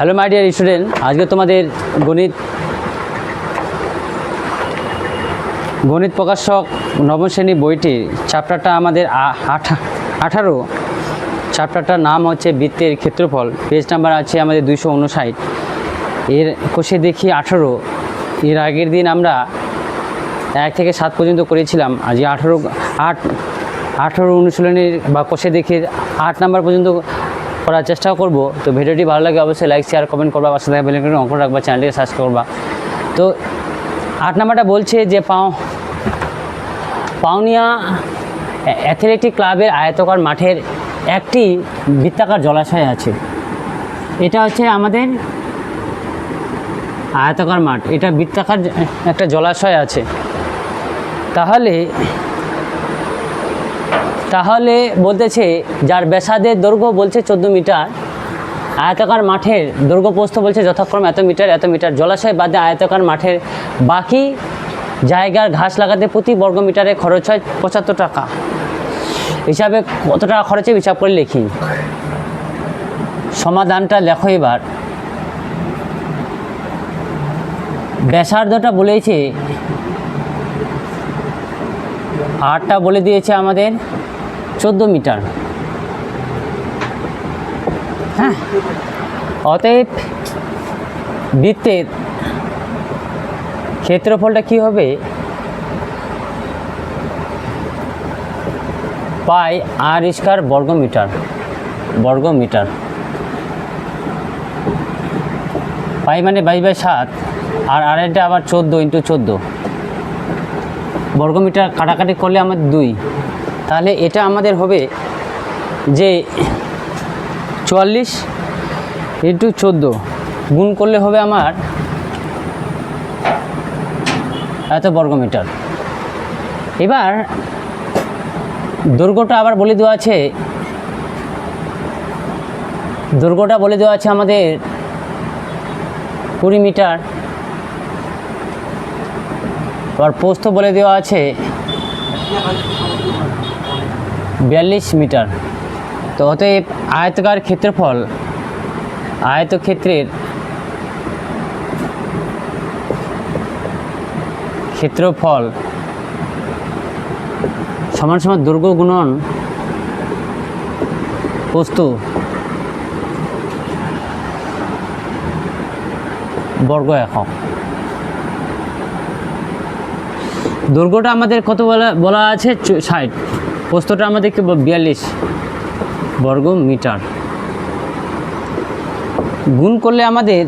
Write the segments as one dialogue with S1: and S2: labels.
S1: Hello my dear student, আজকে তোমাদের গণিত প্রকাশক নবম শ্রেণী বইটির চ্যাপ্টারটা আমাদের 18 চ্যাপ্টারটার নাম হচ্ছে বৃত্তের ক্ষেত্রফল। পেজ নাম্বার আছে আমাদের 259। এর কোষে দেখি 18। এর আগের দিন আমরা 1 থেকে 7 পর্যন্ত করেছিলাম। আজকে 18 অনুশীলনের বা কোষে দেখি 8 নাম্বার পর্যন্ত করার চেষ্টা করব। তো ভিডিওটি ভালো লাগে অবশ্যই লাইক শেয়ার কমেন্ট করবা, পাশে থাকা বেল আইকনটি অন করে রাখবা, চ্যানেলটিকে সাবস্ক্রাইব করবা। তো 8 নাম্বারটা বলছে যে পাওনিয়া অ্যাথলেটিক ক্লাবের আয়তাকার মাঠের একটি বৃত্তাকার জলাশয় আছে। এটা হচ্ছে আমাদের আয়তাকার মাঠ, এটা বৃত্তাকার একটা জলাশয় আছে। তাহলে বলতেছে যার ব্যাসার্ধের দৈর্ঘ্য বলছে 14 মিটার, আয়তাকার মাঠের দৈর্ঘ্য প্রস্থ বলছে যথাক্রমে এত মিটার। জলাশয় বাদে আয়তাকার মাঠের বাকি জায়গার ঘাস লাগাতে প্রতি বর্গ মিটারে খরচ হয় 75 টাকা। হিসাবে কত টাকা খরচে হিসাব করে লিখি। সমাধানটা লেখো এবার। ব্যাসার্ধটা বলেছে 8টা বলে দিয়েছে আমাদের 14 মিটার। হ্যাঁ, অতএব বৃত্তের ক্ষেত্রফলটা কি হবে? পাই আর স্কয়ার বর্গ মিটার। পাই মানে 22/7, আর আরেকটা আবার 14 × 14 বর্গ মিটার। কাটাকাটি করলে আমাদের 2। তাহলে এটা আমাদের হবে যে 44 × 14 গুণ করলে হবে আমার এত বর্গ মিটার। এবার দৈর্ঘ্যটা আবার বলে দেওয়া আছে, আমাদের 20 মিটার। আর প্রস্থ বলে দেওয়া আছে 42 মিটার। তো অতএব আয়তকার ক্ষেত্রফল, আয়তক্ষেত্রের ক্ষেত্রফল সমান দৈর্ঘ্য গুণন প্রস্থ বর্গ একক। দৈর্ঘ্যটা আমাদের কত বলা আছে 60, প্রস্থটা আমাদেরকে 42 বর্গ মিটার। গুণ করলে আমাদের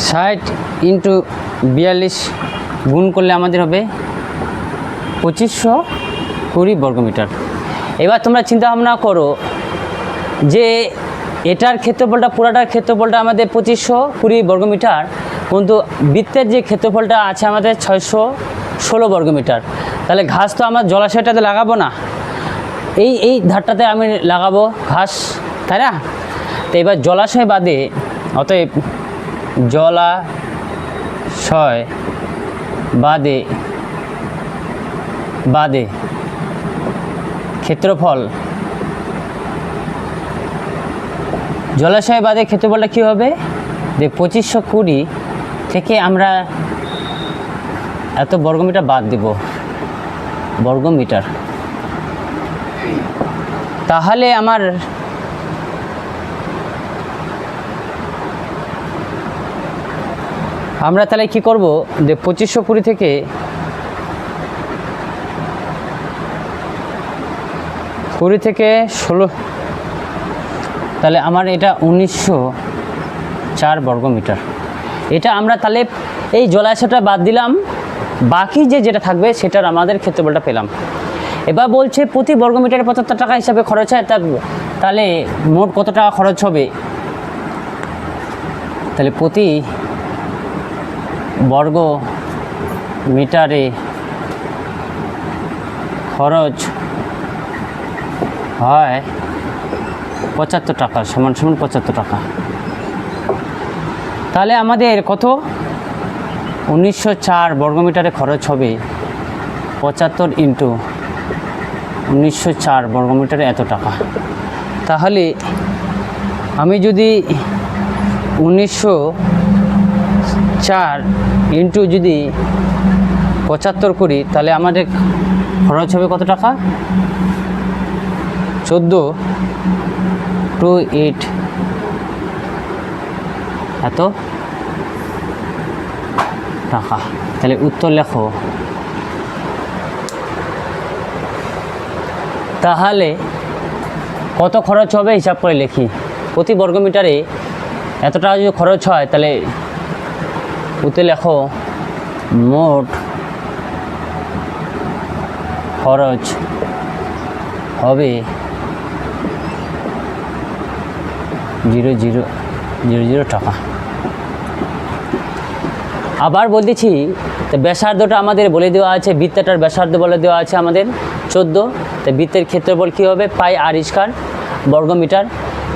S1: 60 × 42 গুণ করলে আমাদের হবে 2520 বর্গ মিটার। এবার তোমরা চিন্তা ভাবনা করো যে এটার ক্ষেত্রফলটা, পুরাটার ক্ষেত্রফলটা আমাদের 2520 বর্গ মিটার, কিন্তু বৃত্তের যে ক্ষেত্রফলটা আছে আমাদের 616 বর্গ মিটার। তাহলে ঘাস তো আমার জলাশয়টাতে লাগাবো না, এই ধারটাতে আমি লাগাবো ঘাস, তাই না? তো এবার জলাশয় বাদে, অতএব জলাশয় বাদে ক্ষেত্রফল, জলাশয় বাদে ক্ষেত্রফলটা কী হবে? যে 2520 থেকে আমরা এত বর্গমিটার বাদ দেব, বর্গমিটার। তাহলে আমরা তাহলে কি করব? যে 2520 থেকে থেকে 16, তাহলে আমার এটা 1904 বর্গ মিটার। এটা আমরা তাহলে এই জলাশয়টা বাদ দিলাম, বাকি যেটা থাকবে সেটার আমাদের ক্ষেত্রফলটা পেলাম। এবার বলছে প্রতি বর্গ মিটারে 75 টাকা হিসাবে খরচ হয়। তাহলে মোট কত টাকা খরচ হবে? তাহলে প্রতি বর্গ মিটারে খরচ হয় 75 টাকা, সমান 75 টাকা। তাহলে আমাদের কত? 1904 বর্গমিটারে খরচ হবে 75 × 1904 বর্গমিটারে এত টাকা। তাহলে আমি যদি 1904 ইন্টু যদি 75 করি তাহলে আমাদের খরচ হবে কত টাকা? 1428 এত টাকা। তাহলে উত্তর লেখো। তাহলে কত খরচ হবে হিসাব করে লিখি। প্রতি বর্গমিটারে এত টাকা যদি খরচ হয় তাহলে উত্তর লেখো মোট খরচ হবে 0000 টাকা। আবার বলতেছি, তো ব্যাসার্ধটা আমাদের বলে দেওয়া আছে, বৃত্তটার ব্যাসার্ধ বলে দেওয়া আছে আমাদের 14। তো বৃত্তের ক্ষেত্রফল কী হবে? পাই আর স্কয়ার বর্গমিটার।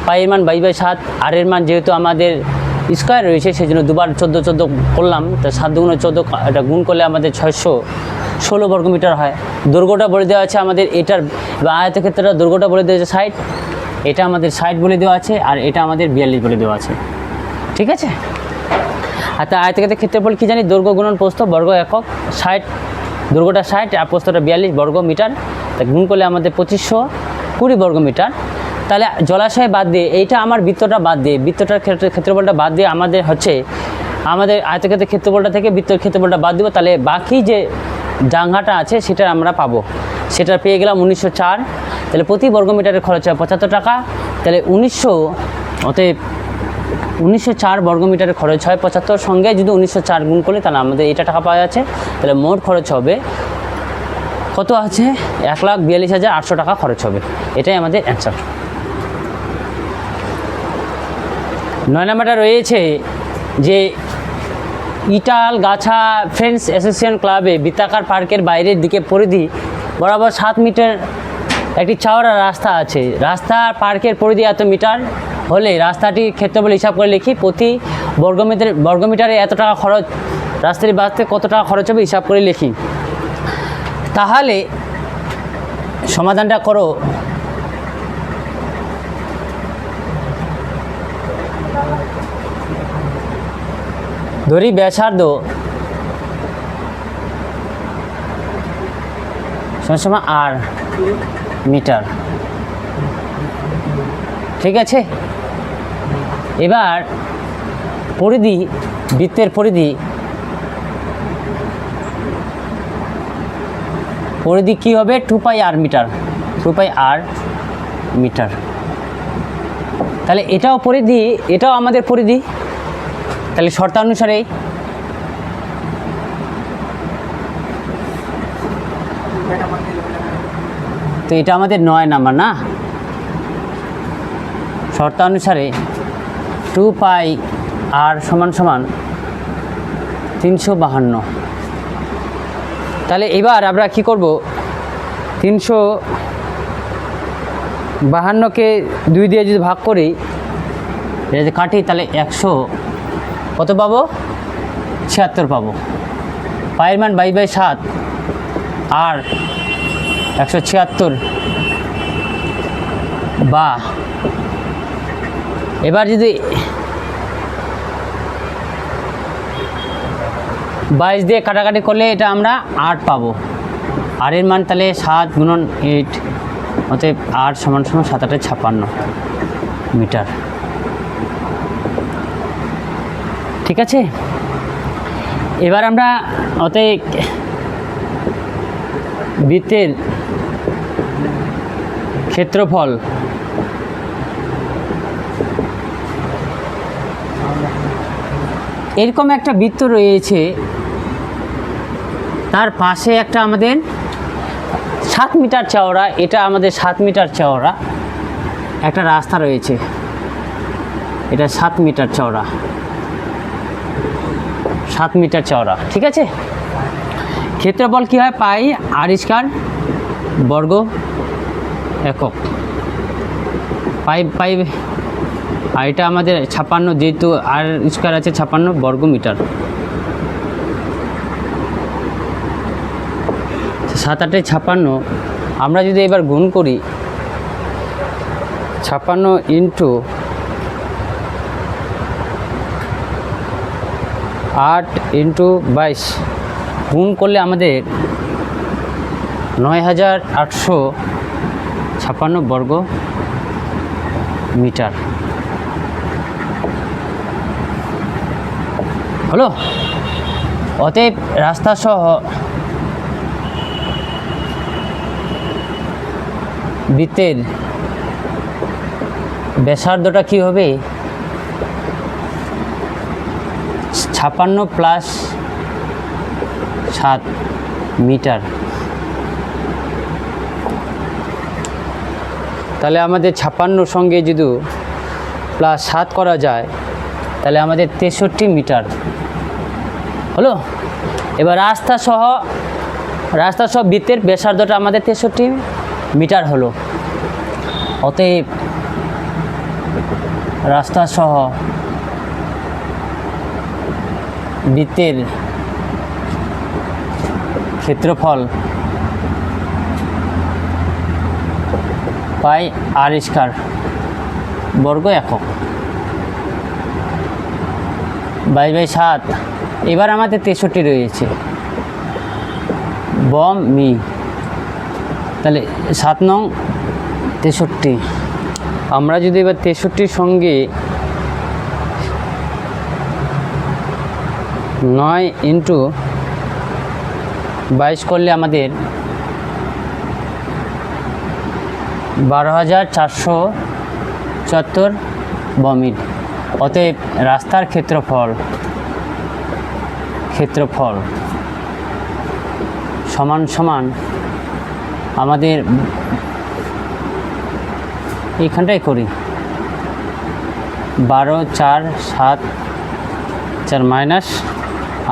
S1: পাইয়ের মান 22/7, আর এর মান যেহেতু আমাদের স্কয়ার রয়েছে সেই জন্য দুবার 14 করলাম। তো 7 × 14 এটা গুণ করলে আমাদের 616 বর্গমিটার হয়। দৈর্ঘ্যটা বলে দেওয়া আছে আমাদের, এটার বা আয়তক্ষেত্রটা দৈর্ঘ্যটা বলে দেওয়া আছে 60, এটা আমাদের 60 বলে দেওয়া আছে, আর এটা আমাদের 42 বলে দেওয়া আছে। ঠিক আছে। আর তা আয়তক্ষেত্রের ক্ষেত্রফল কী জানি? দৈর্ঘ্য গুণন প্রস্থ বর্গ একক। 60, দৈর্ঘ্যটা 60 আর প্রস্থটা 42 বর্গমিটার। তা গুণ করলে আমাদের 2520 বর্গমিটার। তাহলে জলাশয় বাদ দিয়ে, এইটা আমার বৃত্তটা বাদ দিয়ে, বৃত্তটার ক্ষেত্রফলটা বাদ দিয়ে আমাদের হচ্ছে আমাদের আয়তক্ষেত্রের ক্ষেত্রফলটা থেকে বৃত্তের ক্ষেত্রফলটা বাদ দেবো। তাহলে বাকি যে জাঙ্গাটা আছে সেটা আমরা পাবো। সেটা পেয়ে গেলাম 1904। তাহলে প্রতি বর্গমিটারের খরচ হয় 75 টাকা। তাহলে 1904 বর্গমিটারের খরচ হয় 75, সঙ্গে যদি 1904 গুণ করলে তাহলে আমাদের এটা টাকা পাওয়া যাচ্ছে। তাহলে মোট খরচ হবে কত আছে? 1,42,800 টাকা খরচ হবে। এটাই আমাদের অ্যান্সার। 9 নম্বরটা রয়েছে যে ইটালগাছা ফ্রেন্ডস অ্যাসোসিয়েশন ক্লাবে বৃত্তাকার পার্কের বাইরের দিকে পরিধি বরাবর 7 মিটার একটি চওড়া রাস্তা আছে। রাস্তা পার্কের পরিধি এত মিটার হলে রাস্তাটির ক্ষেত্রফল হিসাব করে লিখি। প্রতি বর্গমিটারে এত টাকা খরচ, রাস্তাটি বাঁচতে কত টাকা খরচ হবে হিসাব করে লিখি। তাহলে সমাধানটা করো। ধরি ব্যাসার্ধ সমান আর মিটার। ঠিক আছে। এবার পরিধি, বৃত্তের পরিধি কী হবে? 2πr metre, 2πr metre. তাহলে এটাও পরিধি, এটাও আমাদের পরিধি। তাহলে শর্তানুসারে তো এটা আমাদের 9 নাম্বার না। শর্তানুসারে 2πr সমান 352। তাহলে এবার আমরা কি করব? 352কে 2 দিয়ে যদি ভাগ করি, এটা যদি কাটি তাহলে 100 কত পাবো? 76 পাবো। পায়ের মান 22/7 আর 176 বা এবার যদি 22 দিয়ে কাটাকাটি করলে এটা আমরা 8 পাবো। আর এর মান তাহলে 7 × 8, অতএব 8 সমান 7 8 56 মিটার। ঠিক আছে। এবার আমরা অতএব বৃত্তের ক্ষেত্রফল এরকম একটা বৃত্ত রয়েছে, তার পাশে একটা আমাদের 7 মিটার চওড়া, এটা আমাদের 7 মিটার চওড়া একটা রাস্তা রয়েছে। এটা 7 মিটার চওড়া, 7 মিটার চওড়া। ঠিক আছে। ক্ষেত্রফল কী হয়? পাই আর স্কয়ার বর্গ একক। পাই আর এটা আমাদের 56, যেহেতু আর স্কয়ার আছে 56 বর্গমিটার। 7 8 56। আমরা যদি এবার গুণ করি 56 × 8 ইন্টু 22 গুণ করলে আমাদের 9856 বর্গ মিটার হলো। অতএব রাস্তা সহ বৃত্তের ব্যাসার্ধটা কী হবে? 56 প্লাস 7 মিটার। তাহলে আমাদের 56 সঙ্গে যদি প্লাস 7 করা যায় তাহলে আমাদের 63 মিটার হলো। এবার রাস্তা সহ বৃত্তের ব্যাসার্ধটা আমাদের 63 মিটার হলো। অতএব রাস্তা সহ বৃত্তের ক্ষেত্রফল পাই আর স্কয়ার বর্গ একক। 22/7। এবার আমাদের 63 রয়েছে বমি, তাহলে 7 নং 63। আমরা যদি এবার 63 সঙ্গে 9 ইন্টু 22 করলে আমাদের 12,474 বর্গমিটার। অতএব রাস্তার ক্ষেত্রফল সমান সমান আমাদের এইখানটাই করি 12, 4, 7, 4 মাইনাস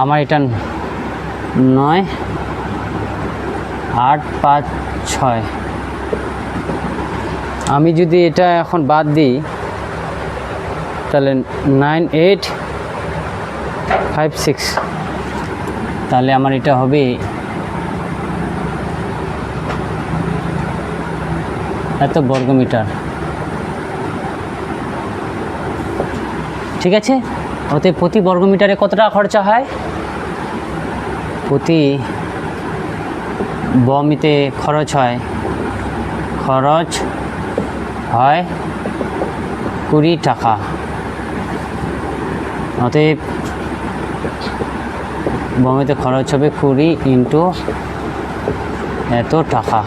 S1: আমার এটা 9, 8, 5, 6। আমি যদি এটা এখন বাদ দিই তাহলে 9, 8, 5, 6, তাহলে আমার এটা হবে এত বর্গমিটার। ঠিক আছে। ওতে প্রতি বর্গমিটারে কত টাকা খরচা হয়? প্রতি বমিতে খরচ হয় 20 টাকা। অতএব বমিতে খরচ হবে 20 ইন্টু এত টাকা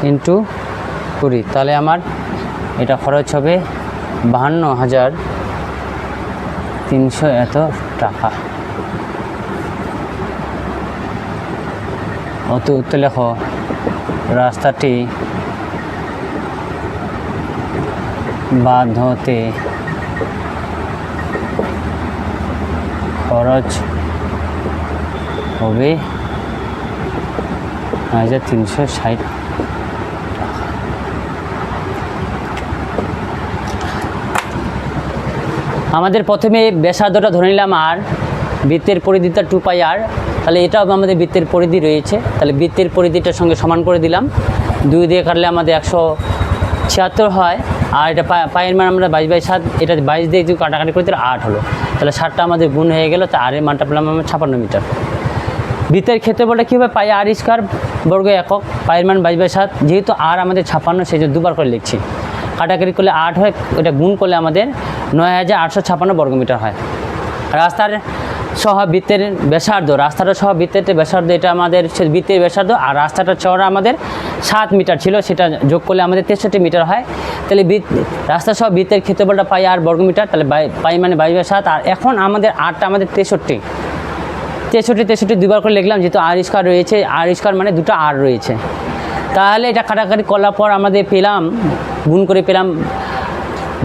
S1: ইন্টু 20। তাহলে আমার এটা খরচ হবে 52,300 এত টাকা। অত উত্তর লেখো রাস্তাটি বাদ হতে খরচ হবে 1,360 টাকা। আমাদের প্রথমে ব্যাসার্ধটা ধরে নিলাম আর, বৃত্তের পরিধিটা 2πr। তাহলে এটাও আমাদের বৃত্তের পরিধি রয়েছে, তাহলে বৃত্তের পরিধিটার সঙ্গে সমান করে দিলাম। 2 দিয়ে কাটলে আমাদের 176 হয়। আর এটা পায়ের মান আমরা 22/7, এটা 22 দিয়ে যদি কাটাকাটি করে তাহলে 8 হলো। তাহলে 7টা আমাদের গুণ হয়ে গেল, তা আর এর মানটা পেলাম আমরা 56 মিটার। বৃত্তের ক্ষেত্রফলটা কী হবে? পাই আর স্কয়ার বর্গ একক। পায়ের মান 22/7, যেহেতু আর আমাদের 56 সেই জন্য দুবার করে লিখছি। কাটাকাটি করলে 8 হয়, এটা গুণ করলে আমাদের 9,856 বর্গমিটার হয়। রাস্তার সহ বৃত্তের ব্যাসার্ধ, রাস্তাটা সহ বৃত্তের ব্যাসার্ধ এটা আমাদের বৃত্তের ব্যাসার্ধ, আর রাস্তাটা চওড়া আমাদের 7 মিটার ছিল, সেটা যোগ করলে আমাদের 63 মিটার হয়। তাহলে রাস্তা সহ বৃত্তের ক্ষেত্রফলটা পাই আর বর্গমিটার, তাহলে পাই মানে 22/7। আর এখন আমাদের আরটা আমাদের 63 দুবার করে লিখলাম, যেহেতু আর স্কয়ার রয়েছে, আর স্কয়ার মানে দুটো আর রয়েছে। তাহলে এটা কাটাকাটি করার পর আমাদের পেলাম, গুণ করে পেলাম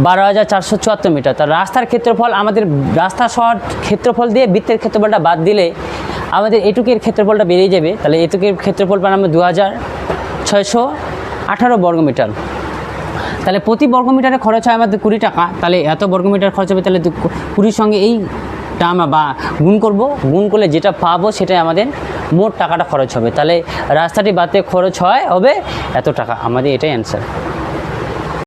S1: 12,474 মিটার। তার রাস্তার ক্ষেত্রফল আমাদের রাস্তা সহ ক্ষেত্রফল দিয়ে বৃত্তের ক্ষেত্রফলটা বাদ দিলে আমাদের এটুকের ক্ষেত্রফলটা বেরিয়ে যাবে। তাহলে এটুকের ক্ষেত্রফল পেলাম 2,618 বর্গমিটার। তাহলে প্রতি বর্গমিটারে খরচ হয় আমাদের 20 টাকা। তাহলে এত বর্গমিটার খরচ হবে, তাহলে 20 সঙ্গে এইটা আমরা বা গুণ করব, গুণ করলে যেটা পাবো সেটাই আমাদের মোট টাকাটা খরচ হবে। তাহলে রাস্তাটি বাদতে খরচ হবে এত টাকা, আমাদের এটাই অ্যান্সার।